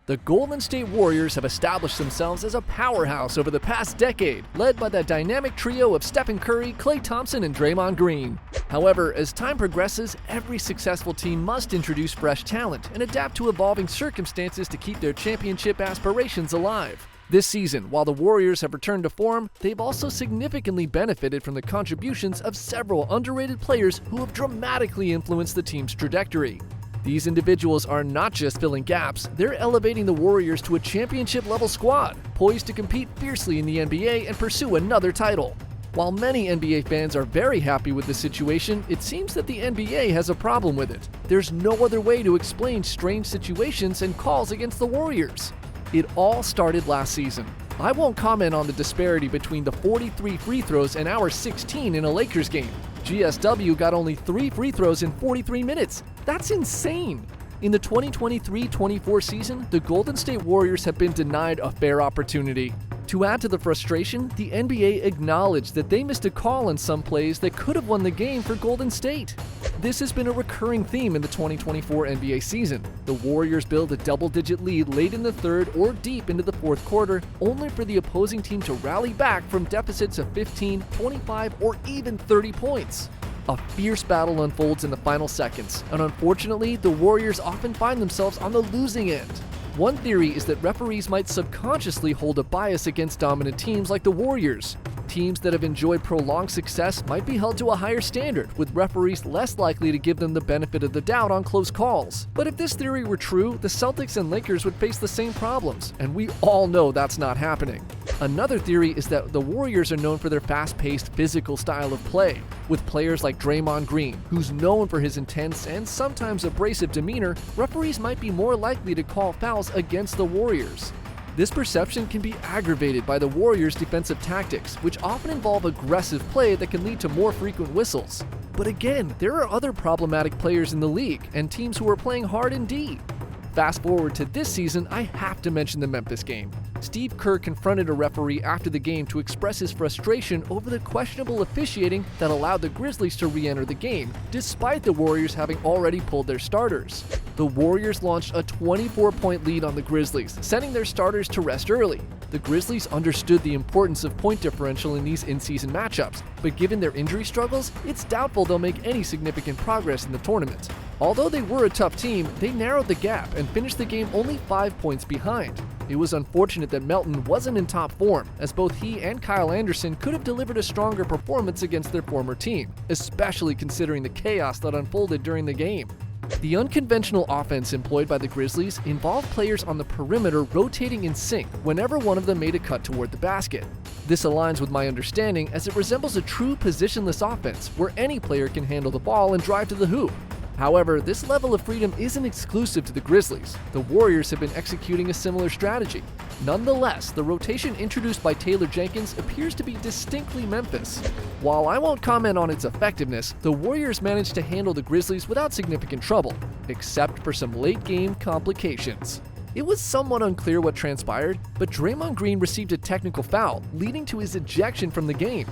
The Golden State Warriors have established themselves as a powerhouse over the past decade, led by the dynamic trio of Stephen Curry, Klay Thompson, and Draymond Green. However, as time progresses, every successful team must introduce fresh talent and adapt to evolving circumstances to keep their championship aspirations alive. This season, while the Warriors have returned to form, they've also significantly benefited from the contributions of several underrated players who have dramatically influenced the team's trajectory. These individuals are not just filling gaps, they're elevating the Warriors to a championship-level squad, poised to compete fiercely in the NBA and pursue another title. While many NBA fans are very happy with the situation, it seems that the NBA has a problem with it. There's no other way to explain strange situations and calls against the Warriors. It all started last season. I won't comment on the disparity between the 43 free throws and our 16 in a Lakers game. GSW got only 3 free throws in 43 minutes. That's insane! In the 2023-24 season, the Golden State Warriors have been denied a fair opportunity. To add to the frustration, the NBA acknowledged that they missed a call on some plays that could have won the game for Golden State. This has been a recurring theme in the 2024 NBA season. The Warriors build a double-digit lead late in the third or deep into the fourth quarter, only for the opposing team to rally back from deficits of 15, 25, or even 30 points. A fierce battle unfolds in the final seconds, and unfortunately, the Warriors often find themselves on the losing end. One theory is that referees might subconsciously hold a bias against dominant teams like the Warriors. Teams that have enjoyed prolonged success might be held to a higher standard, with referees less likely to give them the benefit of the doubt on close calls. But if this theory were true, the Celtics and Lakers would face the same problems, and we all know that's not happening. Another theory is that the Warriors are known for their fast-paced, physical style of play. With players like Draymond Green, who's known for his intense and sometimes abrasive demeanor, referees might be more likely to call fouls against the Warriors. This perception can be aggravated by the Warriors' defensive tactics, which often involve aggressive play that can lead to more frequent whistles. But again, there are other problematic players in the league and teams who are playing hard indeed. Fast forward to this season, I have to mention the Memphis game. Steve Kerr confronted a referee after the game to express his frustration over the questionable officiating that allowed the Grizzlies to re-enter the game, despite the Warriors having already pulled their starters. The Warriors launched a 24-point lead on the Grizzlies, sending their starters to rest early. The Grizzlies understood the importance of point differential in these in-season matchups, but given their injury struggles, it's doubtful they'll make any significant progress in the tournament. Although they were a tough team, they narrowed the gap and finished the game only 5 points behind. It was unfortunate that Melton wasn't in top form, as both he and Kyle Anderson could have delivered a stronger performance against their former team, especially considering the chaos that unfolded during the game. The unconventional offense employed by the Grizzlies involved players on the perimeter rotating in sync whenever one of them made a cut toward the basket. This aligns with my understanding, as it resembles a true positionless offense where any player can handle the ball and drive to the hoop. However, this level of freedom isn't exclusive to the Grizzlies. The Warriors have been executing a similar strategy. Nonetheless, the rotation introduced by Taylor Jenkins appears to be distinctly Memphis. While I won't comment on its effectiveness, the Warriors managed to handle the Grizzlies without significant trouble, except for some late-game complications. It was somewhat unclear what transpired, but Draymond Green received a technical foul, leading to his ejection from the game.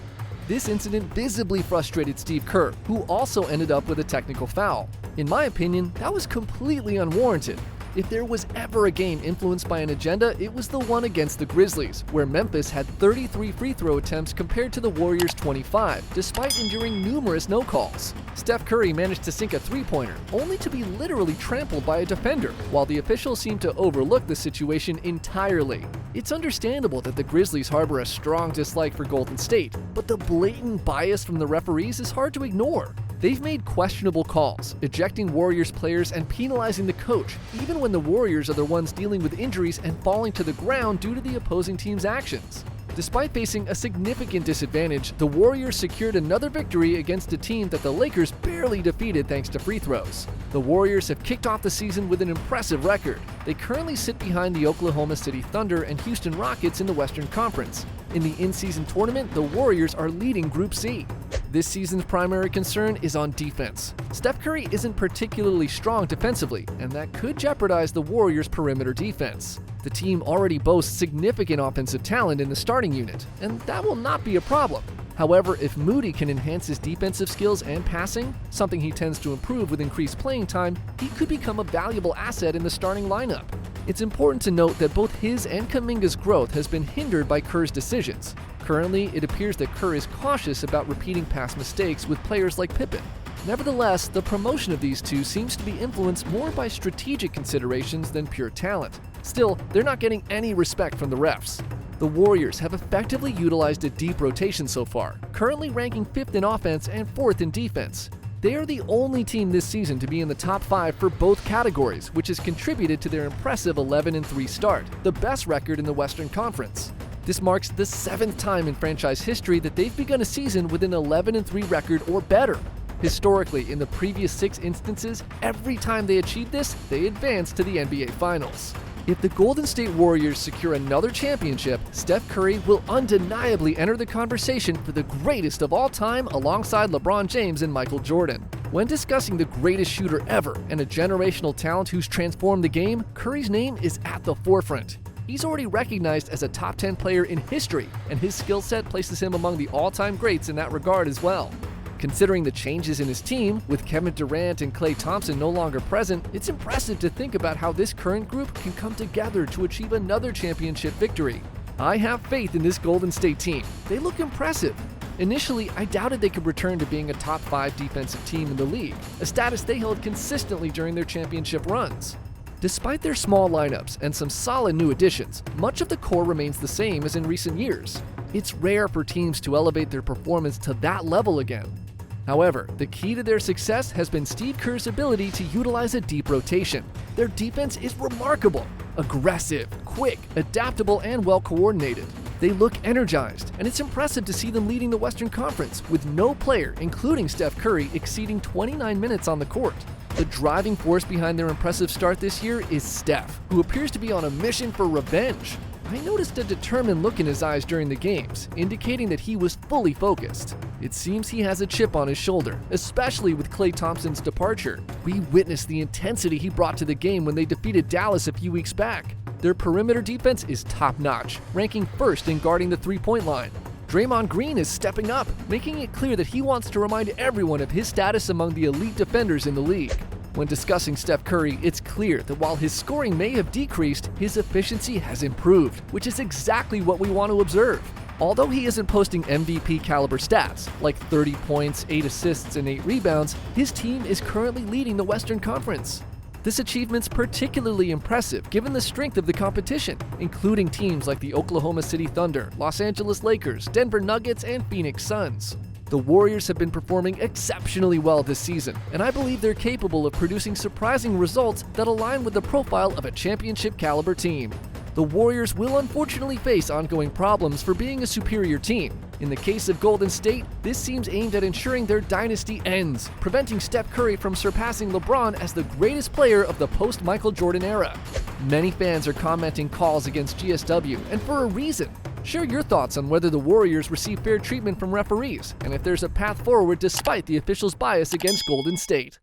This incident visibly frustrated Steve Kerr, who also ended up with a technical foul. In my opinion, that was completely unwarranted. If there was ever a game influenced by an agenda, it was the one against the Grizzlies, where Memphis had 33 free throw attempts compared to the Warriors' 25, despite enduring numerous no-calls. Steph Curry managed to sink a three-pointer, only to be literally trampled by a defender, while the officials seemed to overlook the situation entirely. It's understandable that the Grizzlies harbor a strong dislike for Golden State, but the blatant bias from the referees is hard to ignore. They've made questionable calls, ejecting Warriors players and penalizing the coach, even when the Warriors are the ones dealing with injuries and falling to the ground due to the opposing team's actions. Despite facing a significant disadvantage, the Warriors secured another victory against a team that the Lakers barely defeated thanks to free throws. The Warriors have kicked off the season with an impressive record. They currently sit behind the Oklahoma City Thunder and Houston Rockets in the Western Conference. In the in-season tournament, the Warriors are leading Group C. This season's primary concern is on defense. Steph Curry isn't particularly strong defensively, and that could jeopardize the Warriors' perimeter defense. The team already boasts significant offensive talent in the starting unit, and that will not be a problem. However, if Moody can enhance his defensive skills and passing, something he tends to improve with increased playing time, he could become a valuable asset in the starting lineup. It's important to note that both his and Kuminga's growth has been hindered by Kerr's decisions. Currently, it appears that Kerr is cautious about repeating past mistakes with players like Pippen. Nevertheless, the promotion of these two seems to be influenced more by strategic considerations than pure talent. Still, they're not getting any respect from the refs. The Warriors have effectively utilized a deep rotation so far, currently ranking 5th in offense and 4th in defense. They are the only team this season to be in the top 5 for both categories, which has contributed to their impressive 11-3 start, the best record in the Western Conference. This marks the 7th time in franchise history that they've begun a season with an 11-3 record or better. Historically, in the previous 6 instances, every time they achieved this, they advanced to the NBA Finals. If the Golden State Warriors secure another championship, Steph Curry will undeniably enter the conversation for the greatest of all time alongside LeBron James and Michael Jordan. When discussing the greatest shooter ever and a generational talent who's transformed the game, Curry's name is at the forefront. He's already recognized as a top 10 player in history, and his skill set places him among the all-time greats in that regard as well. Considering the changes in his team, with Kevin Durant and Klay Thompson no longer present, it's impressive to think about how this current group can come together to achieve another championship victory. I have faith in this Golden State team. They look impressive. Initially, I doubted they could return to being a top 5 defensive team in the league, a status they held consistently during their championship runs. Despite their small lineups and some solid new additions, much of the core remains the same as in recent years. It's rare for teams to elevate their performance to that level again. However, the key to their success has been Steve Kerr's ability to utilize a deep rotation. Their defense is remarkable, aggressive, quick, adaptable, and well-coordinated. They look energized, and it's impressive to see them leading the Western Conference, with no player, including Steph Curry, exceeding 29 minutes on the court. The driving force behind their impressive start this year is Steph, who appears to be on a mission for revenge. I noticed a determined look in his eyes during the games, indicating that he was fully focused. It seems he has a chip on his shoulder, especially with Klay Thompson's departure. We witnessed the intensity he brought to the game when they defeated Dallas a few weeks back. Their perimeter defense is top-notch, ranking 1st in guarding the three-point line. Draymond Green is stepping up, making it clear that he wants to remind everyone of his status among the elite defenders in the league. When discussing Steph Curry, it's clear that while his scoring may have decreased, his efficiency has improved, which is exactly what we want to observe. Although he isn't posting MVP caliber stats, like 30 points, 8 assists, and 8 rebounds, his team is currently leading the Western Conference. This achievement's particularly impressive given the strength of the competition, including teams like the Oklahoma City Thunder, Los Angeles Lakers, Denver Nuggets, and Phoenix Suns. The Warriors have been performing exceptionally well this season, and I believe they're capable of producing surprising results that align with the profile of a championship caliber team. The Warriors will unfortunately face ongoing problems for being a superior team. In the case of Golden State, this seems aimed at ensuring their dynasty ends, preventing Steph Curry from surpassing LeBron as the greatest player of the post-Michael Jordan era. Many fans are commenting calls against GSW, and for a reason. Share your thoughts on whether the Warriors receive fair treatment from referees, and if there's a path forward despite the officials' bias against Golden State.